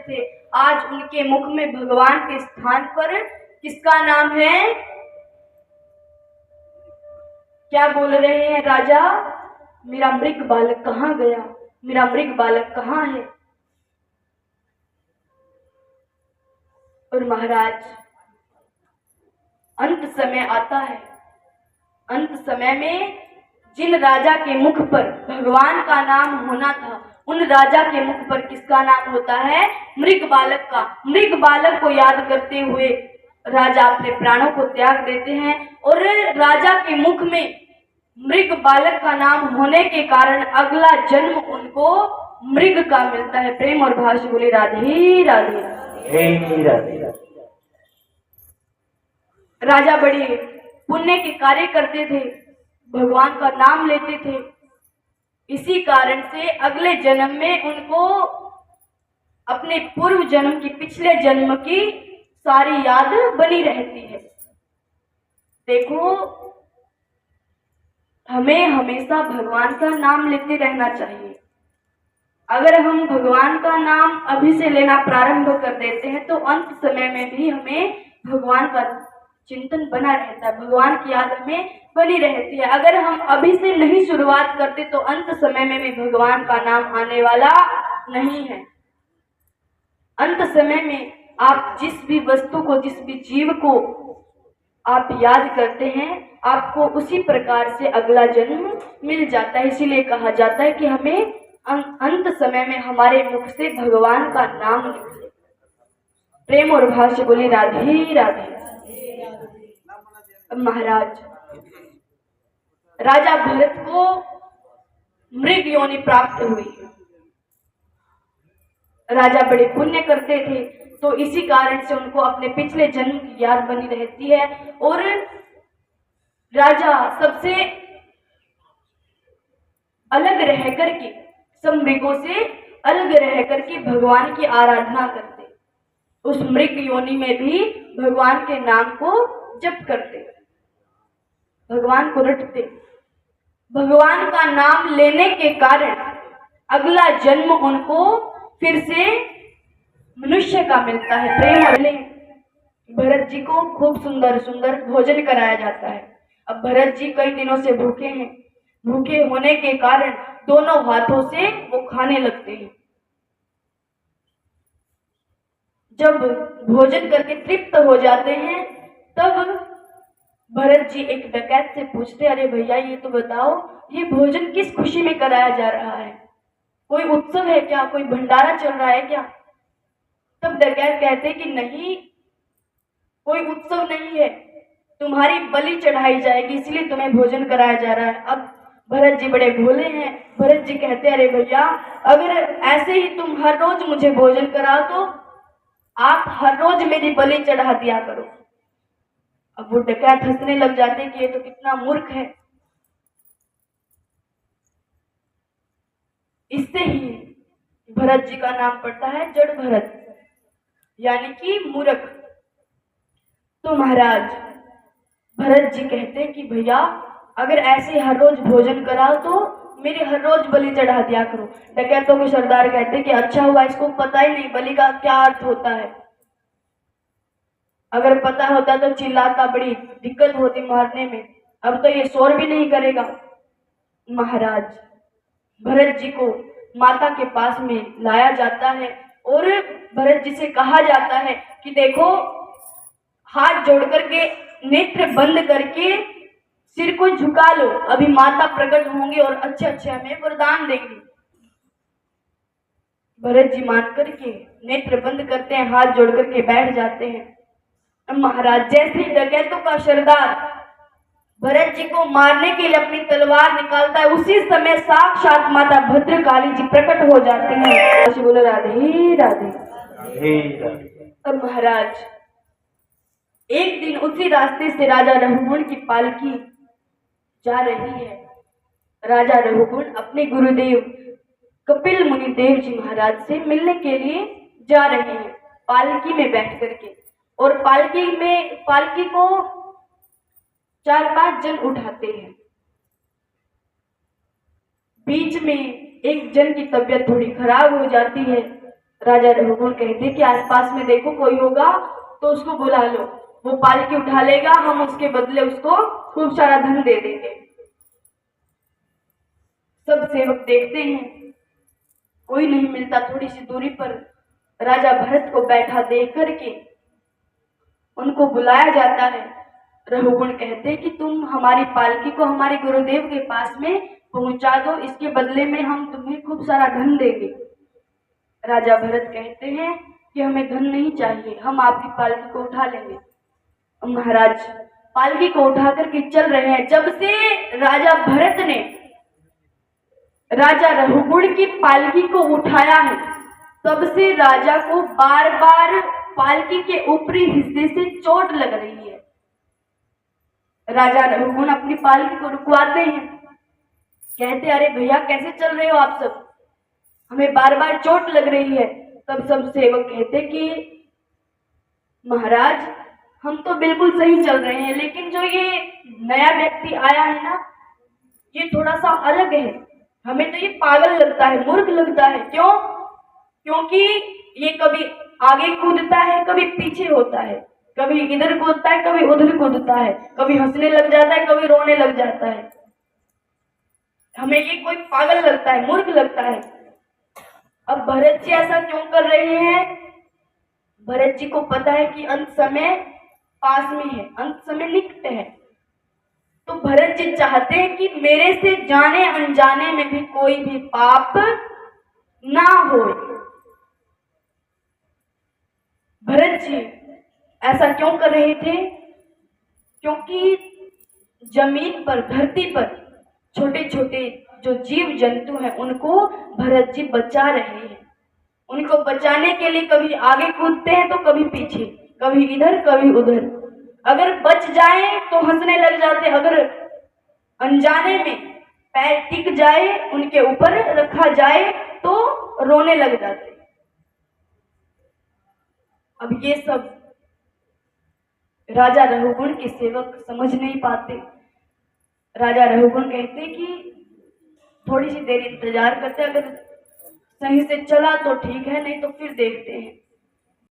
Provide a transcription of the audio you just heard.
थे, आज उनके मुख में भगवान के स्थान पर किसका नाम है? क्या बोल रहे हैं राजा? मेरा मृग बालक कहाँ गया, मेरा मृग बालक कहाँ है? और महाराज, अंत समय आता है, अंत समय में जिन राजा के मुख पर भगवान का नाम होना था, उन राजा के मुख पर किसका नाम होता है? मृग बालक का। मृग बालक को याद करते हुए राजा अपने प्राणों को त्याग देते हैं और राजा के मुख में मृग बालक का नाम होने के कारण अगला जन्म उनको मृग का मिलता है। प्रेम और भाव से बोले राधे राधे राधे। राजा बड़े पुण्य के कार्य करते थे, भगवान का नाम लेते थे, इसी कारण से अगले जन्म में उनको अपने पूर्व जन्म की, पिछले जन्म की सारी याद बनी रहती है। देखो, हमें हमेशा भगवान का नाम लेते रहना चाहिए। अगर हम भगवान का नाम अभी से लेना प्रारंभ कर देते हैं तो अंत समय में भी हमें भगवान का चिंतन बना रहता है, भगवान की याद हमें बनी रहती है। अगर हम अभी से नहीं शुरुआत करते तो अंत समय में भी भगवान का नाम आने वाला नहीं है। अंत समय में आप जिस भी वस्तु को, जिस भी जीव को आप याद करते हैं, आपको उसी प्रकार से अगला जन्म मिल जाता है। इसीलिए कहा जाता है कि हमें अंत समय में हमारे मुख से भगवान का नाम निकले। प्रेम और भाव से बोली राधे राधे। महाराज, राजा भरत को मृग योनि प्राप्त हुई। राजा बड़े पुण्य करते थे तो इसी कारण से उनको अपने पिछले जन्म की याद बनी रहती है और राजा सबसे अलग रह करके, सब मृगों से अलग रह करके भगवान की आराधना करते, उस मृग योनि में भी भगवान के नाम को जप करते, भगवान को रटते। भगवान का नाम लेने के कारण अगला जन्म उनको फिर से मनुष्य का मिलता है। प्रेम। भरत जी को खूब सुंदर सुंदर भोजन कराया जाता है। अब भरत जी कई दिनों से भूखे हैं, भूखे होने के कारण दोनों हाथों से वो खाने लगते हैं। जब भोजन करके तृप्त हो जाते हैं तब भरत जी एक डकैत से पूछते, अरे भैया ये तो बताओ, ये भोजन किस खुशी में कराया जा रहा है? कोई उत्सव है क्या, कोई भंडारा चल रहा है क्या? तब डकैत कहते कि नहीं, कोई उत्सव नहीं है, तुम्हारी बलि चढ़ाई जाएगी इसलिए तुम्हें भोजन कराया जा रहा है। अब भरत जी बड़े भोले हैं, भरत जी कहते, अरे भैया अगर ऐसे ही तुम हर रोज मुझे भोजन कराओ तो आप हर रोज मेरी बलि चढ़ा दिया करो। अब वो डकैत हंसने लग जाते कि ये तो कितना मूर्ख है। इससे ही भरत जी का नाम पड़ता है जड़ भरत, यानी कि मूर्ख। तो महाराज भरत जी कहते हैं कि भैया अगर ऐसे हर रोज भोजन कराओ तो मेरे हर रोज बलि चढ़ा दिया करो। डकैतों के सरदार कहते हैं कि अच्छा हुआ, इसको पता ही नहीं बलि का क्या अर्थ होता है। अगर पता होता तो चिल्लाता, बड़ी दिक्कत होती मारने में। अब तो ये शोर भी नहीं करेगा। महाराज भरत जी को माता के पास में लाया जाता है और भरत जी से कहा जाता है कि देखो, हाथ जोड़ करके, नेत्र बंद करके सिर को झुका लो, अभी माता प्रकट होंगे और अच्छे अच्छे हमें वरदान देंगे। भरत जी मान करके नेत्र बंद करते हैं, हाथ जोड़ करके बैठ जाते हैं। महाराज जैसे ही डकैतों का सरदार भरत जी को मारने के लिए अपनी तलवार निकालता है, उसी समय साक्षात माता भद्रकाली जी प्रकट हो जाते हैं। बोलो राधे राधे। और महाराज एक दिन उसी रास्ते से राजा रघुगुण की पालकी जा रही है। राजा रघुगुण अपने गुरुदेव कपिल मुनि देव जी महाराज से मिलने के लिए जा रहे हैं पालकी में बैठ करके। और पालकी को 4-5 जन उठाते हैं। बीच में एक जन की तबीयत थोड़ी खराब हो जाती है। राजा रघुकुल कहते कि आसपास में देखो कोई होगा तो उसको बुला लो, वो पालकी उठा लेगा, हम उसके बदले उसको खूब सारा धन दे देंगे। सब सेवक देखते हैं कोई नहीं मिलता। थोड़ी सी दूरी पर राजा भरत को बैठा देख करके उनको बुलाया जाता है। रघुकुल कहते कि तुम हमारी पालकी को हमारे गुरुदेव के पास में पहुंचा दो, इसके बदले में हम तुम्हें खूब सारा धन देंगे। राजा भरत कहते हैं कि हमें धन नहीं चाहिए, हम आपकी पालकी को उठा लेंगे। महाराज पालकी को उठा करके चल रहे हैं। जब से राजा भरत ने राजा रघुकुल की पालकी को उठाया है, तब से राजा को बार बार पालकी के ऊपरी हिस्से से चोट लग रही है। राजा रघुकुल अपनी पालकी को रुकवाते हैं, कहते अरे भैया कैसे चल रहे हो आप सब, हमें बार बार चोट लग रही है। तब सब सेवक कहते कि महाराज हम तो बिल्कुल सही चल रहे हैं, लेकिन जो ये नया व्यक्ति आया है ना, ये थोड़ा सा अलग है, हमें तो ये पागल लगता है, मूर्ख लगता है। क्यों? क्योंकि ये कभी आगे कूदता है, कभी पीछे होता है, कभी इधर कूदता है, कभी उधर कूदता है, कभी हंसने लग जाता है, कभी रोने लग जाता है। हमें ये कोई पागल लगता है, मूर्ख लगता है। अब भरत जी ऐसा क्यों कर रहे हैं? भरत जी को पता है कि अंत समय पास में है, अंत समय निकट है। तो भरत जी चाहते हैं कि मेरे से जाने अनजाने में भी कोई भी पाप ना हो। भरत जी ऐसा क्यों कर रहे थे? क्योंकि जमीन पर, धरती पर छोटे छोटे जो जीव जंतु हैं उनको भरत जी बचा रहे हैं। उनको बचाने के लिए कभी आगे कूदते हैं तो कभी पीछे, कभी इधर कभी उधर। अगर बच जाए तो हंसने लग जाते, अगर अनजाने में पैर टिक जाए, उनके ऊपर रखा जाए तो रोने लग जाते। अब ये सब राजा रघुकुल के सेवक समझ नहीं पाते। राजा रघुकुल कहते कि थोड़ी सी देर इंतजार करते, अगर सही से चला तो ठीक है, नहीं तो फिर देखते हैं।